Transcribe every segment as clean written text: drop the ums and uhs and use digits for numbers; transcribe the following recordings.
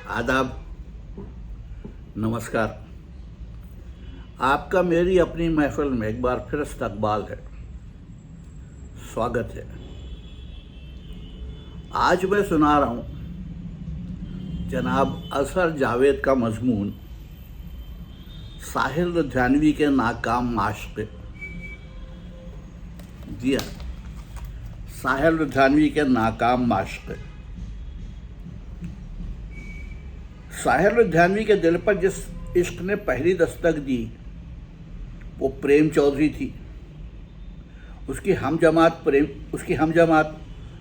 आदाब, नमस्कार। आपका मेरी अपनी महफिल में एक बार फिर इस्तकबाल है, स्वागत है। आज मैं सुना रहा हूँ जनाब असर जावेद का मजमून साहिर लुधियानवी के नाकाम माश्क़। जी हाँ, साहिर लुधियानवी के नाकाम माश्क़। साहिर लुधियानवी के दिल पर जिस इश्क ने पहली दस्तक दी वो प्रेम चौधरी थी। उसकी हमजमात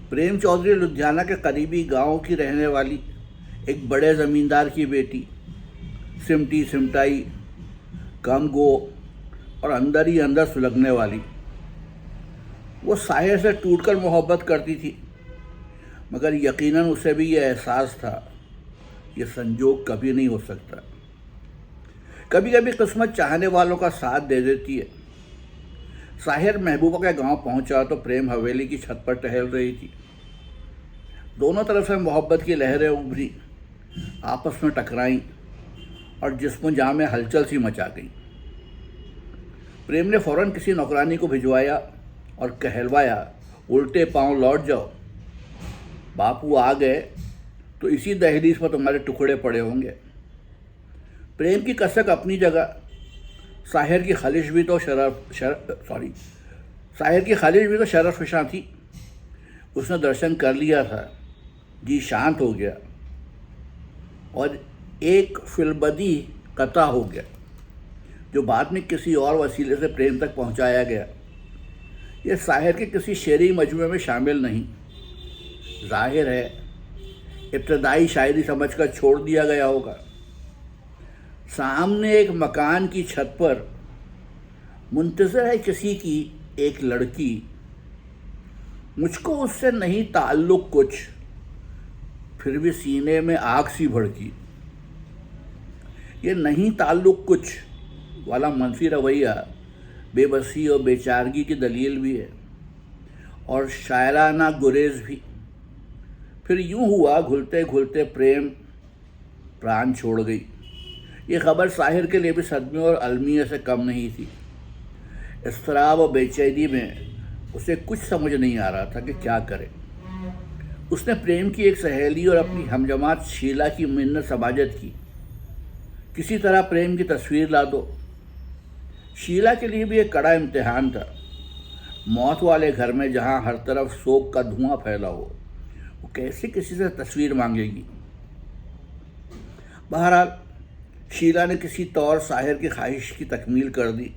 प्रेम चौधरी लुधियाना के करीबी गांव की रहने वाली एक बड़े ज़मींदार की बेटी, सिमटी सिमटाई, कम गो और अंदर ही अंदर सुलगने वाली। वो साहिर से टूटकर मोहब्बत करती थी, मगर यकीनन उसे भी ये एहसास था ये संजोग कभी नहीं हो सकता। कभी कभी किस्मत चाहने वालों का साथ दे देती है। साहिर महबूबा के गांव पहुंचा तो प्रेम हवेली की छत पर टहल रही थी। दोनों तरफ से मोहब्बत की लहरें उभरी, आपस में टकराईं और जिस्म जाँ में हलचल सी मचा गई। प्रेम ने फौरन किसी नौकरानी को भिजवाया और कहलवाया, उल्टे पांव लौट जाओ, बापू आ गए तो इसी दहलीज पर तुम्हारे टुकड़े पड़े होंगे। प्रेम की कसक अपनी जगह, साहिर की खालिश भी तो शरफ़शां थी। उसने दर्शन कर लिया था, जी शांत हो गया और एक फिलबदी कता हो गया, जो बाद में किसी और वसीले से प्रेम तक पहुंचाया गया। यह साहिर के किसी शेरी मजमूए में शामिल नहीं। जाहिर है इब्तदाई शायरी समझकर छोड़ दिया गया होगा। सामने एक मकान की छत पर मुंतज़िर है किसी की एक लड़की, मुझको उससे नहीं ताल्लुक़ कुछ, फिर भी सीने में आग सी भड़की। ये नहीं ताल्लुक़ कुछ वाला मनफी रवैया बेबसी और बेचारगी की दलील भी है और शायराना गुरेज भी। फिर यूं हुआ, घुलते घुलते प्रेम प्राण छोड़ गई। ये खबर साहिर के लिए भी सदमे और अलमिया से कम नहीं थी। इस्तराब और बेचैनी में उसे कुछ समझ नहीं आ रहा था कि क्या करे। उसने प्रेम की एक सहेली और अपनी हमजमात शीला की मिन्नत समाजत की, किसी तरह प्रेम की तस्वीर ला दो। शीला के लिए भी एक कड़ा इम्तिहान था। मौत वाले घर में जहाँ हर तरफ शोक का धुआं फैला हो, वो कैसे किसी से तस्वीर मांगेगी। बहरहाल शीला ने किसी तौर साहिर की ख्वाहिश की तकमील कर दी।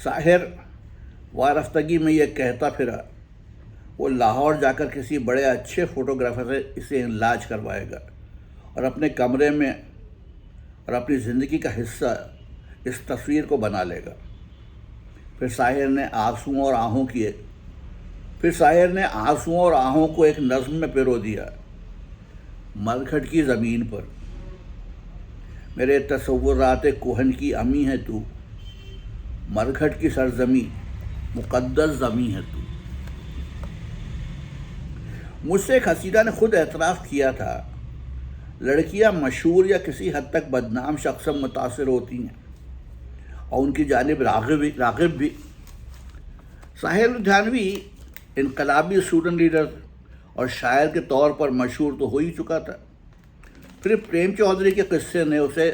साहिर वारफ्तगी में यह कहता फिरा वो लाहौर जाकर किसी बड़े अच्छे फ़ोटोग्राफर से इसे इलाज करवाएगा और अपने कमरे में और अपनी ज़िंदगी का हिस्सा इस तस्वीर को बना लेगा। फिर साहिर ने आंसुओं और आहों को एक नज़्म में पिरो दिया। मरघट की ज़मीन पर मेरे तसव्वुरात कुहन की अमी है तू, मरघट की सरजमी मुक़द्दस ज़मी है तू। मुझसे एक हसीना ने खुद एतराफ़ किया था, लड़कियां मशहूर या किसी हद तक बदनाम शख्स से मुतासिर होती हैं और उनकी जानिब राग़िब भी। साहिर लुधियानवी इनकलाबी स्टूडेंट लीडर और शायर के तौर पर मशहूर तो हो ही चुका था। फिर प्रेम चौधरी के किस्से ने उसे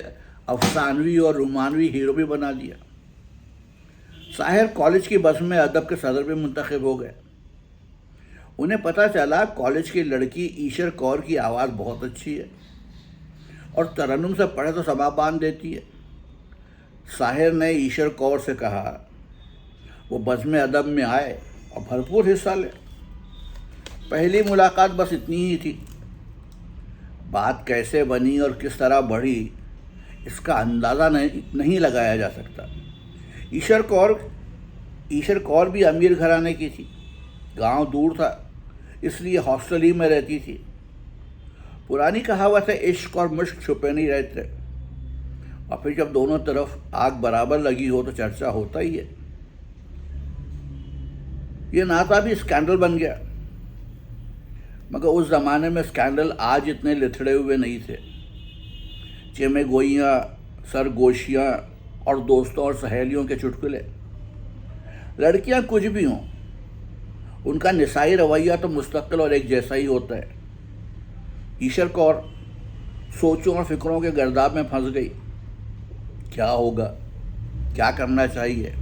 अफसानवी और रोमानवी हीरो भी बना दिया। साहिर कॉलेज की बस में अदब के सदर भी मुंतखब हो गए। उन्हें पता चला कॉलेज की लड़की ईशर कौर की आवाज़ बहुत अच्छी है और तरन्नुम से पढ़े तो समा बांध देती है। साहिर ने ईशर कौर से कहा वो बज़्म अदब में आए और भरपूर हिस्सा ले। पहली मुलाकात बस इतनी ही थी। बात कैसे बनी और किस तरह बढ़ी इसका अंदाज़ा नहीं लगाया जा सकता। ईशर कौर भी अमीर घराने की थी। गांव दूर था, इसलिए हॉस्टल ही में रहती थी। पुरानी कहावत है, इश्क और मुश्क छुपे नहीं रहते, और फिर जब दोनों तरफ आग बराबर लगी हो तो चर्चा होता ही है। ये नाता भी स्कैंडल बन गया। मगर उस ज़माने में स्कैंडल आज इतने लिथड़े हुए नहीं थे। चेमेगोइयाँ, सरगोशियाँ और दोस्तों और सहेलियों के चुटकुले। लड़कियाँ कुछ भी हों, उनका निसाई रवैया तो मुस्तकिल और एक जैसा ही होता है। ईशर कौर सोचों और फिक्रों के गर्दाब में फंस गई। क्या होगा, क्या करना चाहिए?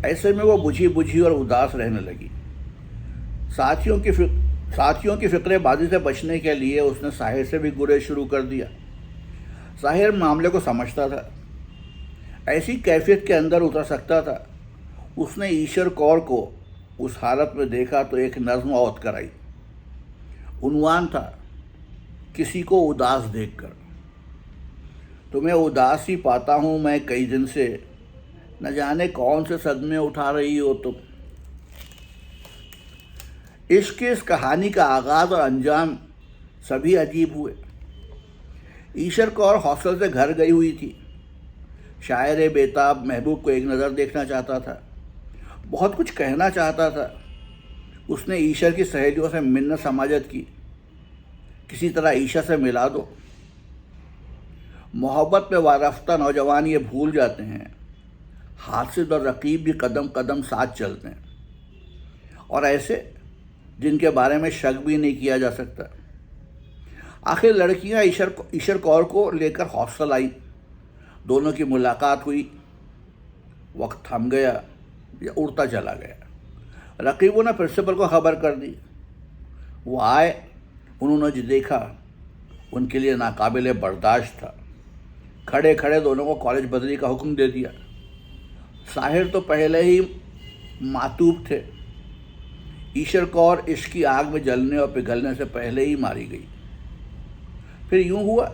ऐसे में वो बुझी बुझी और उदास रहने लगी। साथियों की फिक्रेबाजी से बचने के लिए उसने साहिर से भी गुरेज शुरू कर दिया। साहिर मामले को समझता था, ऐसी कैफियत के अंदर उतर सकता था। उसने ईशर कौर को उस हालत में देखा तो एक नज़्म औद कराई। उन्वान था, किसी को उदास देखकर। तुम्हें उदास ही पाता हूँ मैं कई दिन से, न जाने कौन से सदमे उठा रही हो तुम। इश्क की इस कहानी का आगाज़ और अंजाम सभी अजीब हुए। ईशर कौर हौसल से घर गई हुई थी। शायर बेताब महबूब को एक नज़र देखना चाहता था, बहुत कुछ कहना चाहता था। उसने ईशर की सहेलियों से मिन्नत समाजत की, किसी तरह ईशा से मिला दो। मोहब्बत में वारफ्ता नौजवान ये भूल जाते हैं, हासिद और रकीब भी कदम कदम साथ चलते हैं, और ऐसे जिनके बारे में शक भी नहीं किया जा सकता। आखिर लड़कियां ईशर कौर को लेकर हॉस्टल आई। दोनों की मुलाकात हुई। वक्त थम गया या उड़ता चला गया। रकीबों ने प्रिंसिपल को खबर कर दी। वो आए, उन्होंने जो देखा उनके लिए नाकाबिले बर्दाश्त था। खड़े खड़े दोनों को कॉलेज बदली का हुक्म दे दिया। साहिर तो पहले ही मातूब थे। ईशर कौर इश्क की आग में जलने और पिघलने से पहले ही मारी गई। फिर यूं हुआ,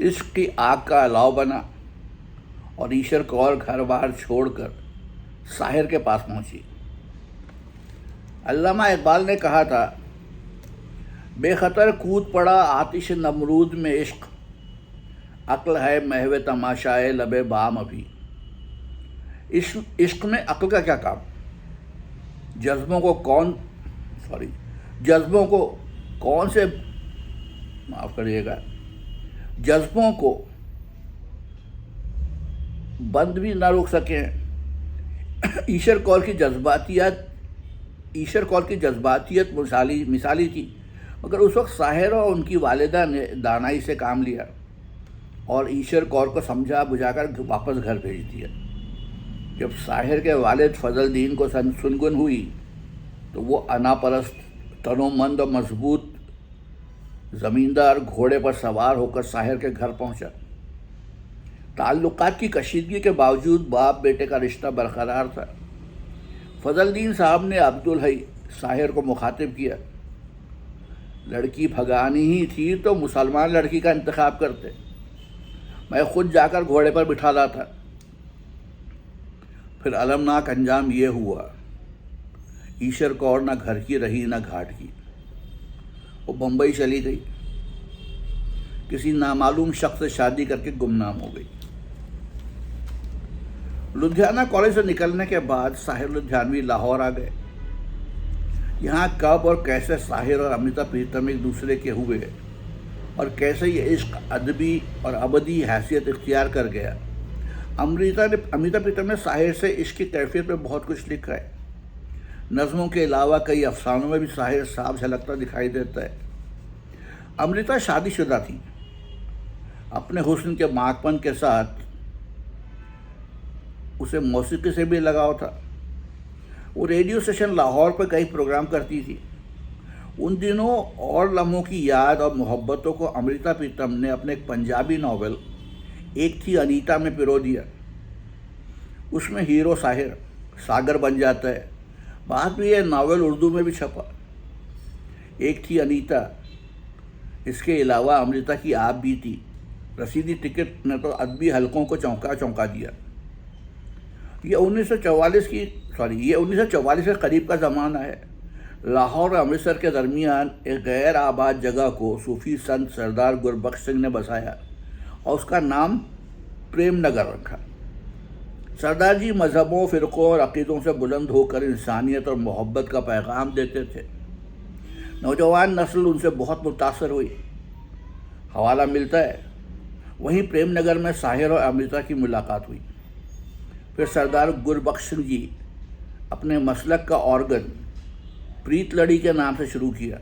इश्क की आग का अलाव बना और ईशर कौर घर बार छोड़कर साहिर के पास पहुंची। अल्लामा इकबाल ने कहा था, बेखतर कूद पड़ा आतिश नमरूद में इश्क, अक्ल है महवे तमाशाए लबे बाम अभी। इश्क में अक्ल का क्या काम? जज्बों को कौन से माफ़ करिएगा, जज्बों को बंद भी ना रोक सके। ईशर कौर की जज्बातियत मिसाली थी, मगर उस वक्त साहिर और उनकी वालिदा ने दानाई से काम लिया और ईशर कौर को समझा बुझाकर वापस घर भेज दिया। जब साहिर के वालिद फजलदीन को सुनगुन हुई तो वो अनापरस्त, तनोमंद और मजबूत ज़मींदार घोड़े पर सवार होकर साहिर के घर पहुंचा। ताल्लुकात की कशीदगी के बावजूद बाप बेटे का रिश्ता बरकरार था। फजलदीन साहब ने अब्दुल हई साहिर को मुखातिब किया। लड़की भगानी ही थी तो मुसलमान लड़की का इंतखाब करते, मैं खुद जाकर घोड़े पर बिठा ला था। फिर अलमनाक अंजाम ये हुआ, ईशर कौर ना घर की रही ना घाट की। वो बम्बई चली गई, किसी नामालूम शख्स से शादी करके गुमनाम हो गई। लुधियाना कॉलेज से निकलने के बाद साहिर लुधियानवी लाहौर आ गए। यहाँ कब और कैसे साहिर और अमृता प्रीतम एक दूसरे के हुए और कैसे ये इश्क अदबी और अबदी हैसियत इख्तियार कर गया। अमृता प्रीतम ने साहिर से इश्क की कैफियत में बहुत कुछ लिखा है। नज़मों के अलावा कई अफसानों में भी साहिर साफ झलकता दिखाई देता है। अमृता शादीशुदा थी। अपने हुस्न के माकपन के साथ उसे मौसीकी से भी लगाव था। वो रेडियो स्टेशन लाहौर पर कई प्रोग्राम करती थी। उन दिनों और लम्हों की याद और मोहब्बतों को अमृता प्रीतम ने अपने एक पंजाबी नावल एक थी अनीता में पिरो दिया। उसमें हीरो साहिर सागर बन जाता है। बाद में यह नावल उर्दू में भी छपा। एक थी अनीता, इसके अलावा अमृता की आप बीती, रसीदी टिकट ने तो अदबी हलकों को चौंका दिया। ये 1944 के करीब का ज़माना है। लाहौर और अमृतसर के दरमियान एक गैर आबाद जगह को सूफ़ी संत सरदार गुरबख्श सिंह ने बसाया और उसका नाम प्रेम नगर रखा। सरदार जी मज़हबों, फ़िरक़ों और अक़ीदों से बुलंद होकर इंसानियत और मोहब्बत का पैगाम देते थे। नौजवान नस्ल उनसे बहुत मुतासर हुई। हवाला मिलता है वहीं प्रेमनगर में साहिर और अमृता की मुलाकात हुई। फिर सरदार गुरबख्श सिंह जी अपने मसलक का ऑर्गन प्रीत लड़ी के नाम से शुरू किया।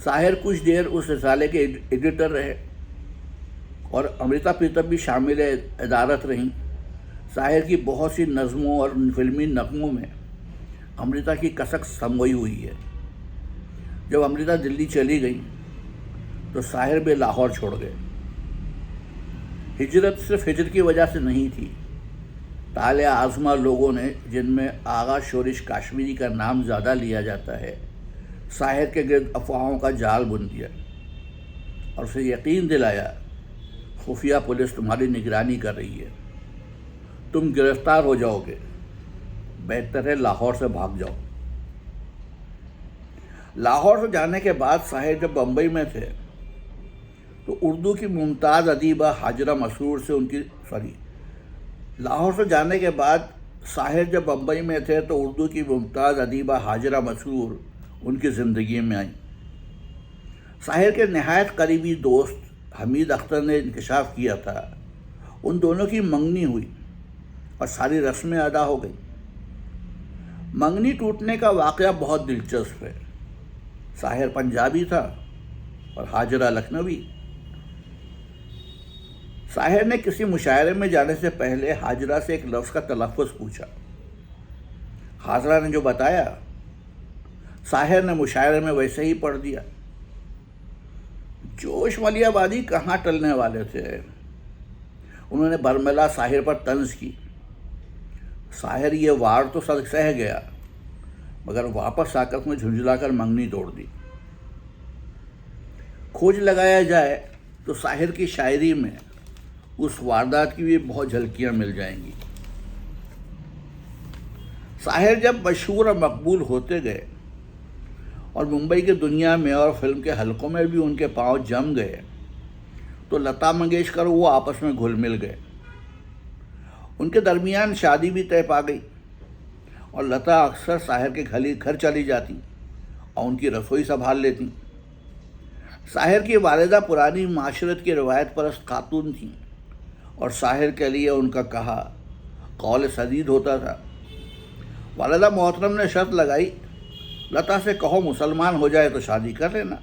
साहिर कुछ देर उस रिसाले के एडिटर रहे और अमृता प्रीतम भी शामिल इदारत रहीं। साहिर की बहुत सी नज़मों और फिल्मी नगमों में अमृता की कसक समोई हुई है। जब अमृता दिल्ली चली गई तो साहिर भी लाहौर छोड़ गए। हिजरत सिर्फ हिजरत की वजह से नहीं थी। ताले आज़मा लोगों ने, जिनमें आगा शोरिश काश्मीरी का नाम ज़्यादा लिया जाता है, साहिर के गिर्द अफवाहों का जाल बुन दिया और उसे यकीन दिलाया खुफिया पुलिस तुम्हारी निगरानी कर रही है, तुम गिरफ्तार हो जाओगे, बेहतर है लाहौर से भाग जाओ। लाहौर से जाने के बाद साहिर जब बम्बई में थे तो उर्दू की मुमताज़ अदीबा हाजरा मसरूर से लाहौर से जाने के बाद साहिर जब बम्बई में थे तो उर्दू की मुमताज़ अदीबा हाजरा मसरूर उनकी ज़िंदगी में आई। साहिर के नहायत करीबी दोस्त हमीद अख्तर ने इंकशाफ किया था। उन दोनों की मंगनी हुई और सारी रस्में अदा हो गई। मंगनी टूटने का वाक़या बहुत दिलचस्प है। साहिर पंजाबी था और हाजरा लखनवी। साहिर ने किसी मुशायरे में जाने से पहले हाजरा से एक लफ्ज़ का तलफ़्फ़ुज़ पूछा। हाजरा ने जो बताया साहिर ने मुशायरे में वैसे ही पढ़ दिया। जोश मलियाबादी कहाँ टलने वाले थे। उन्होंने बरमला साहिर पर तंज की। साहिर ये वार तो सह गया, मगर वापस आकर उसने झुंझलाकर मंगनी तोड़ दी। खोज लगाया जाए तो साहिर की शायरी में उस वारदात की भी बहुत झलकियाँ मिल जाएंगी। साहिर जब मशहूर और मकबूल होते गए और मुंबई की दुनिया में और फिल्म के हलकों में भी उनके पांव जम गए तो लता मंगेशकर वो आपस में घुल मिल गए। उनके दरमियान शादी भी तय पा गई और लता अक्सर साहिर के घर चली जाती और उनकी रसोई संभाल लेती। साहिर की वालिदा पुरानी माशरत की रवायत परस्त खातून थीं और साहिर के लिए उनका कहा कौल सदीद होता था। वालिदा मोहतरम ने शर्त लगाई, लता से कहो मुसलमान हो जाए तो शादी कर लेना।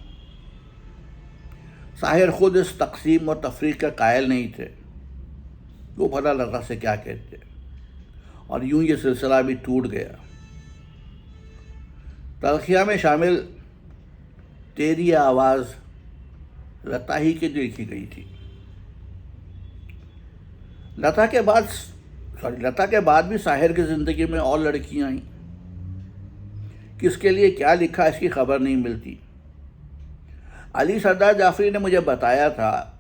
साहिर खुद इस तकसीम और तफरीक का कायल नहीं थे। वो भला लता से क्या कहते, और यूं ये सिलसिला भी टूट गया। तलखिया में शामिल तेरी आवाज़ लता ही की लिखी गई थी। लता के बाद भी साहिर की ज़िंदगी में और लड़कियां आईं। किसके लिए क्या लिखा इसकी खबर नहीं मिलती। अली सरदार जाफरी ने मुझे बताया था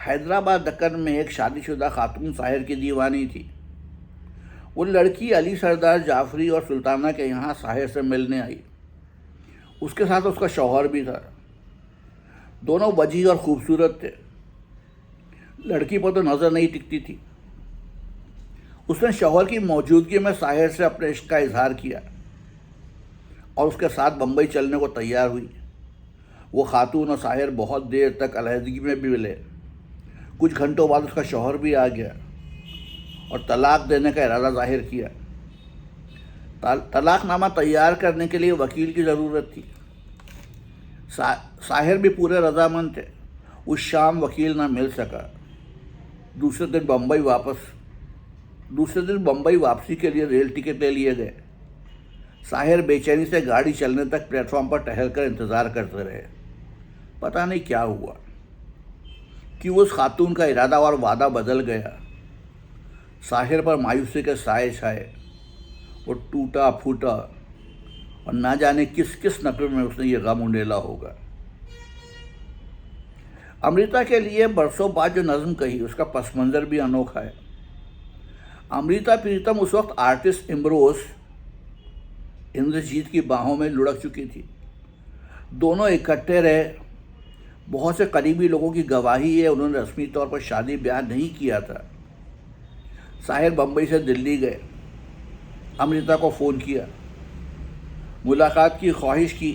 हैदराबाद दक्कन में एक शादीशुदा खातून साहिर की दीवानी थी। वो लड़की अली सरदार जाफरी और सुल्ताना के यहाँ साहिर से मिलने आई। उसके साथ उसका शौहर भी था। दोनों वजीह और खूबसूरत थे। लड़की पर तो नज़र नहीं टिकती थी। उसने शौहर की मौजूदगी में साहिर से अपने इश्क का इजहार किया और उसके साथ बम्बई चलने को तैयार हुई। वो खातून और साहिर बहुत देर तक अलहदगी में भी मिले। कुछ घंटों बाद उसका शौहर भी आ गया और तलाक देने का इरादा जाहिर किया। तलाकनामा तैयार करने के लिए वकील की ज़रूरत थी। साहिर भी पूरे रजामंद थे। उस शाम वकील ना मिल सका। दूसरे दिन बम्बई वापसी के लिए रेल टिकट ले लिए गए। साहिर बेचैनी से गाड़ी चलने तक प्लेटफॉर्म पर टहलकर इंतज़ार करते रहे। पता नहीं क्या हुआ कि उस खातून का इरादा और वादा बदल गया। साहिर पर मायूसी के साए छाए। वो टूटा फूटा और ना जाने किस किस नफे में उसने ये गम उंडेला होगा। अमृता के लिए बरसों बाद जो नज़्म कही उसका पस मंज़र भी अनोखा है। अमृता प्रीतम उस वक्त आर्टिस्ट इम्ब्रोस इंद्रजीत की बाहों में लुढ़क चुकी थी। दोनों इकट्ठे रहे। बहुत से करीबी लोगों की गवाही है उन्होंने रस्मी तौर पर शादी ब्याह नहीं किया था। साहिर बम्बई से दिल्ली गए। अमृता को फ़ोन किया, मुलाकात की ख्वाहिश की,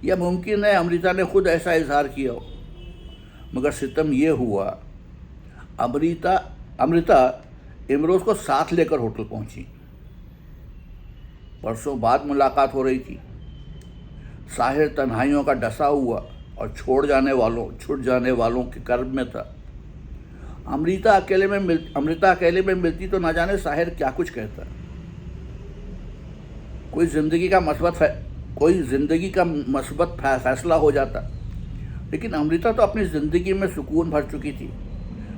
या मुमकिन है अमृता ने खुद ऐसा इजहार किया हो। मगर सितम ये हुआ, अमृता अमृता इमरोज़ को साथ लेकर होटल पहुंची। बरसों बाद मुलाकात हो रही थी। साहिर तन्हाइयों का डसा हुआ और छुट जाने वालों के कर्ब में था। अमृता अकेले में मिलती तो ना जाने साहिर क्या कुछ कहता। कोई जिंदगी का मस्बत फैसला हो जाता, लेकिन अमृता तो अपनी ज़िंदगी में सुकून भर चुकी थी।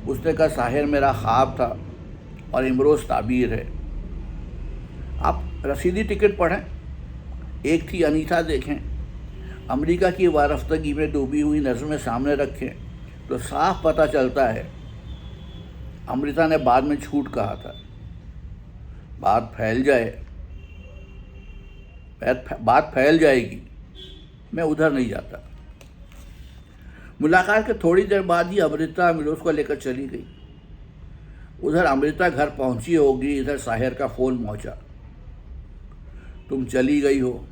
उसने कहा, साहिर मेरा ख्वाब था और इमरोज़ ताबीर है। आप रसीदी टिकट पढ़ें, एक थी अनीता देखें, अमेरिका की वारफ्तगी में डूबी हुई नज़में सामने रखें तो साफ पता चलता है। अमृता ने बाद में झूठ कहा था। बात फैल जाएगी, मैं उधर नहीं जाता। मुलाकात के थोड़ी देर बाद ही अमृता इमरोज़ को लेकर चली गई। उधर अमृता घर पहुंची होगी, इधर साहिर का फ़ोन पहुंचा। तुम चली गई हो,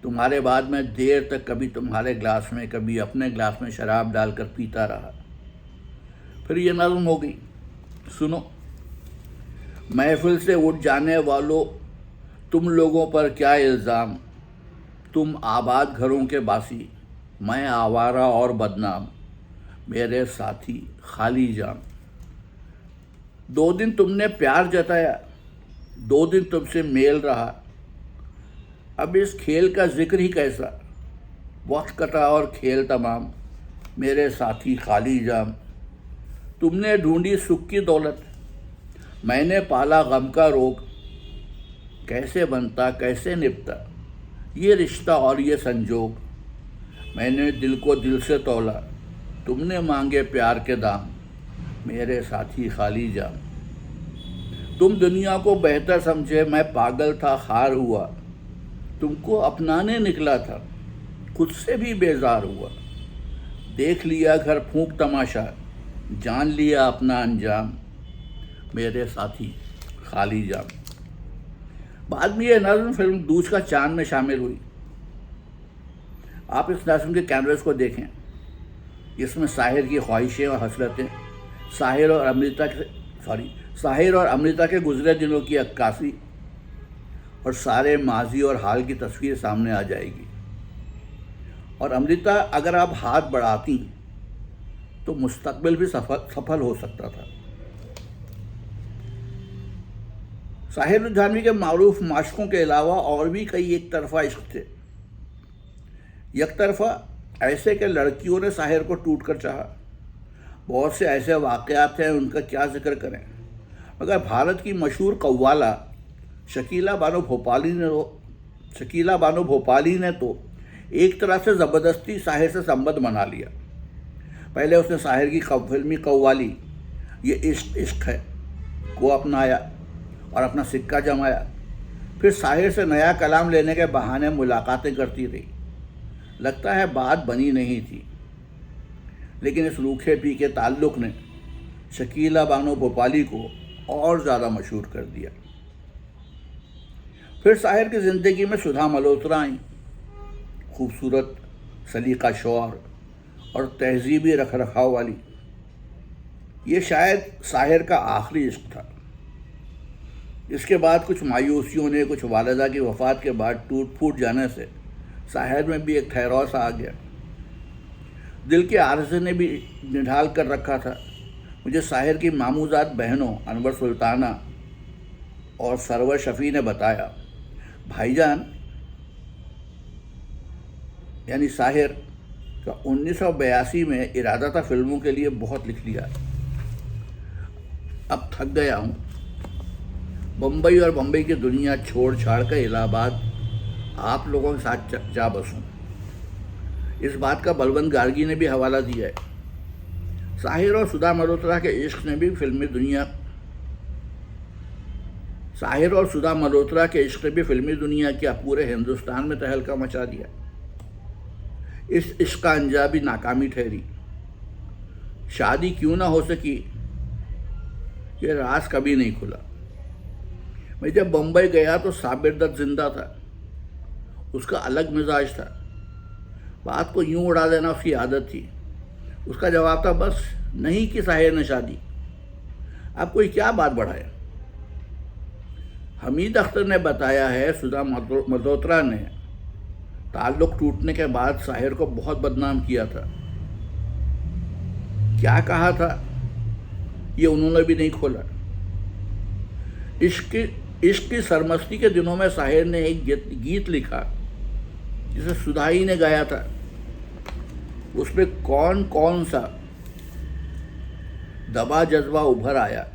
तुम्हारे बाद मैं देर तक कभी तुम्हारे ग्लास में कभी अपने ग्लास में शराब डालकर पीता रहा। फिर ये नज़्म हो गई, सुनो। महफिल से उठ जाने वालों, तुम लोगों पर क्या इल्ज़ाम। तुम आबाद घरों के बासी, मैं आवारा और बदनाम, मेरे साथी खाली जाम। 2 दिन तुमने प्यार जताया, 2 दिन तुमसे मेल रहा। अब इस खेल का जिक्र ही कैसा, वक्त कटा और खेल तमाम, मेरे साथी खाली जाम। तुमने ढूंढी सुख की दौलत, मैंने पाला गम का रोग। कैसे बनता कैसे निपटा ये रिश्ता और ये संजोग। मैंने दिल को दिल से तौला, तुमने मांगे प्यार के दाम, मेरे साथी खाली जाम। तुम दुनिया को बेहतर समझे, मैं पागल था खार हुआ। तुमको अपनाने निकला था, खुद से भी बेजार हुआ। देख लिया घर फूंक तमाशा, जान लिया अपना अंजाम, मेरे साथी खाली जाम। बाद में यह नज़्म फिल्म दूज का चांद में शामिल हुई। आप इस नज़्म के कैनवस को देखें। इसमें साहिर की ख्वाहिशें और हसरतें, साहिर और अमृता के गुजरे दिनों की अक्कासी और सारे माजी और हाल की तस्वीर सामने आ जाएगी। और अमृता अगर आप हाथ बढ़ाती तो मुस्तकबिल भी सफल हो सकता था। साहिर लुधियानवी के मारूफ माशकों के अलावा और भी कई एक तरफा इश्क थे। एक तरफा ऐसे के लड़कियों ने साहिर को टूट कर चाहा। बहुत से ऐसे वाक़यात हैं, उनका क्या जिक्र करें। मगर भारत की मशहूर कव्वाला शकीला बानो भोपाली ने तो एक तरह से ज़बरदस्ती साहिर से संबंध बना लिया। पहले उसने साहिर की फिल्मी कव्वाली ये इश्क है को अपनाया और अपना सिक्का जमाया। फिर साहिर से नया कलाम लेने के बहाने मुलाकातें करती रही। लगता है बात बनी नहीं थी, लेकिन इस रूखे पी के ताल्लुक़ ने शकीला बानो भोपाली को और ज़्यादा मशहूर कर दिया। फिर साहिर की ज़िंदगी में सुधा मल्होत्रा आई। खूबसूरत, सलीका शौर और तहजीबी रख रखाव वाली। ये शायद साहिर का आखिरी इश्क था। इसके बाद कुछ मायूसियों ने, कुछ वालिदा की वफ़ात के बाद टूट फूट जाने से साहिर में भी एक ठहराव सा आ गया। दिल के आरज़े ने भी निढाल कर रखा था। मुझे साहिर की मामूजात बहनों अनवर सुल्ताना और सरवर शफ़ी ने बताया, भाईजान यानी साहिर का 1982 में इरादा था फिल्मों के लिए बहुत लिख लिया, अब थक गया हूँ। बम्बई और बम्बई की दुनिया छोड़ छाड़ कर इलाहाबाद आप लोगों के साथ जा बसूं। इस बात का बलवंत गार्गी ने भी हवाला दिया है। साहिर और सुधा मल्होत्रा के इश्क ने भी फिल्मी दुनिया क्या पूरे हिंदुस्तान में तहलका मचा दिया। इस इश्क का अंजाम भी नाकामी ठहरी। शादी क्यों ना हो सकी, ये राज कभी नहीं खुला। मैं जब बम्बई गया तो साबिर दत्त जिंदा था। उसका अलग मिजाज था। बात को यूं उड़ा देना उसकी आदत थी। उसका जवाब था, बस नहीं कि साहिर ने शादी। अब कोई क्या बात बढ़ाए। हमीद अख्तर ने बताया है सुधा मल्होत्रा ने ताल्लुक टूटने के बाद साहिर को बहुत बदनाम किया था। क्या कहा था ये उन्होंने भी नहीं खोला। इश्क की सरमस्ती के दिनों में साहिर ने एक गीत लिखा जिसे सुधा ही ने गाया था। उसमें कौन कौन सा दबा जज्बा उभर आया,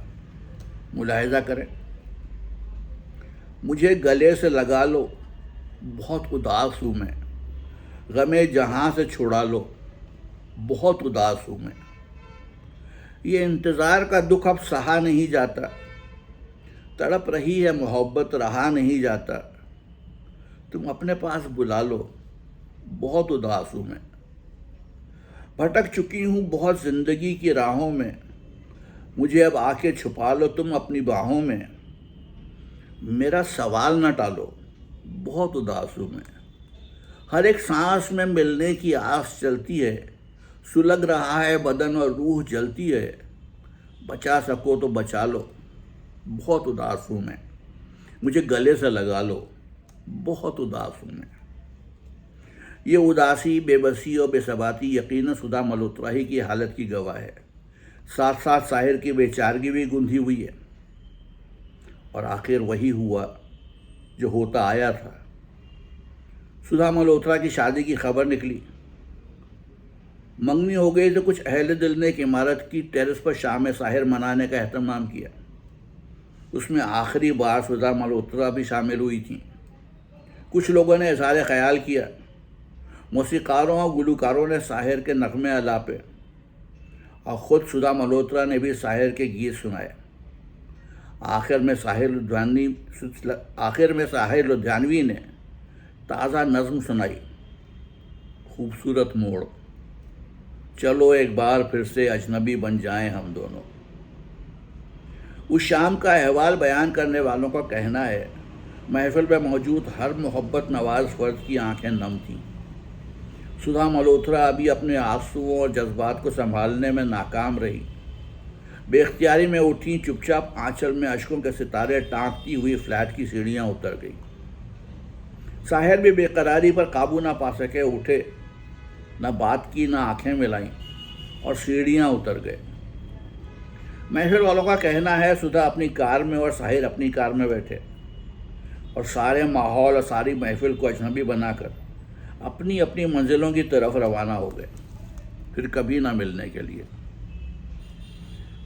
मुलाहिजा करें। मुझे गले से लगा लो, बहुत उदास हूँ मैं, गमे जहां से छुड़ा लो, बहुत उदास हूँ मैं। ये इंतज़ार का दुख अब सहा नहीं जाता, तड़प रही है मोहब्बत रहा नहीं जाता, तुम अपने पास बुला लो, बहुत उदास हूँ मैं। भटक चुकी हूँ बहुत ज़िंदगी की राहों में, मुझे अब आके छुपा लो तुम अपनी बाहों में। मेरा सवाल न टालो, बहुत उदास हूँ मैं। हर एक सांस में मिलने की आस चलती है, सुलग रहा है बदन और रूह जलती है, बचा सको तो बचा लो, बहुत उदास हूँ मैं। मुझे गले से लगा लो, बहुत उदास हूँ मैं। ये उदासी, बेबसी और बेसबाती यकीनन सुधा मल्होत्रा ही की हालत की गवाह है। साथ साथ साहिर की बेचारगी भी गूंधी हुई है। और आखिर वही हुआ जो होता आया था। सुधा मल्होत्रा की शादी की खबर निकली, मंगनी हो गई तो कुछ अहले दिल ने एक इमारत की टेरेस पर शाम साहिर मनाने का एहतमाम किया। उसमें आखिरी बार सुधा मल्होत्रा भी शामिल हुई थी। कुछ लोगों ने इज़हार ख्याल किया। मौसीकारों और गुलकारों ने साहिर के नगमे अलापे और ख़ुद सुधा मल्होत्रा ने भी साहिर के गीत सुनाए। आखिर में साहिर लुधियानवी ने ताज़ा नज़्म सुनाई, खूबसूरत मोड़, चलो एक बार फिर से अजनबी बन जाएं हम दोनों। उस शाम का अहवाल बयान करने वालों का कहना है, महफिल में मौजूद हर मोहब्बत नवाज फर्द की आंखें नम थीं। सुधा मल्होत्रा अभी अपने आंसुओं और जज्बात को संभालने में नाकाम रही। बेख्तियारी में उठी, चुपचाप आंचल में अश्कों के सितारे टाँकती हुई फ्लैट की सीढ़ियाँ उतर गई। साहिर भी बेकरारी पर काबू ना पा सके, उठे, न बात की, न आंखें मिलाईं और सीढ़ियाँ उतर गए। महफिल वालों का कहना है सुधा अपनी कार में और साहिर अपनी कार में बैठे और सारे माहौल और सारी महफिल को अजनबी बनाकर अपनी अपनी मंजिलों की तरफ रवाना हो गए, फिर कभी ना मिलने के लिए।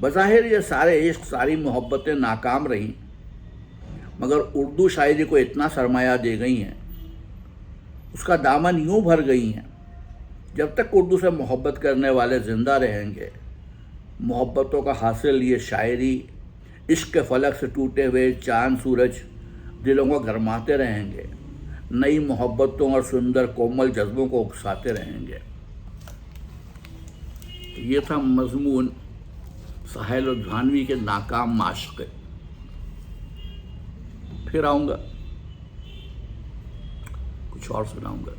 बज़ाहिर ये सारे इश्क, सारी मोहब्बतें नाकाम रहीं, मगर उर्दू शायरी को इतना सरमाया दे गई हैं, उसका दामन यूं भर गई हैं, जब तक उर्दू से मोहब्बत करने वाले ज़िंदा रहेंगे, मोहब्बतों का हासिल ये शायरी इश्क के फलक से टूटे हुए चांद सूरज दिलों को गरमाते रहेंगे, नई मोहब्बतों और सुंदर कोमल जज्बों को उकसाते रहेंगे। ये था मजमून साहिर लुधियानवी के नाकाम माशक़े। फिर आऊँगा, कुछ और सुनाऊँगा।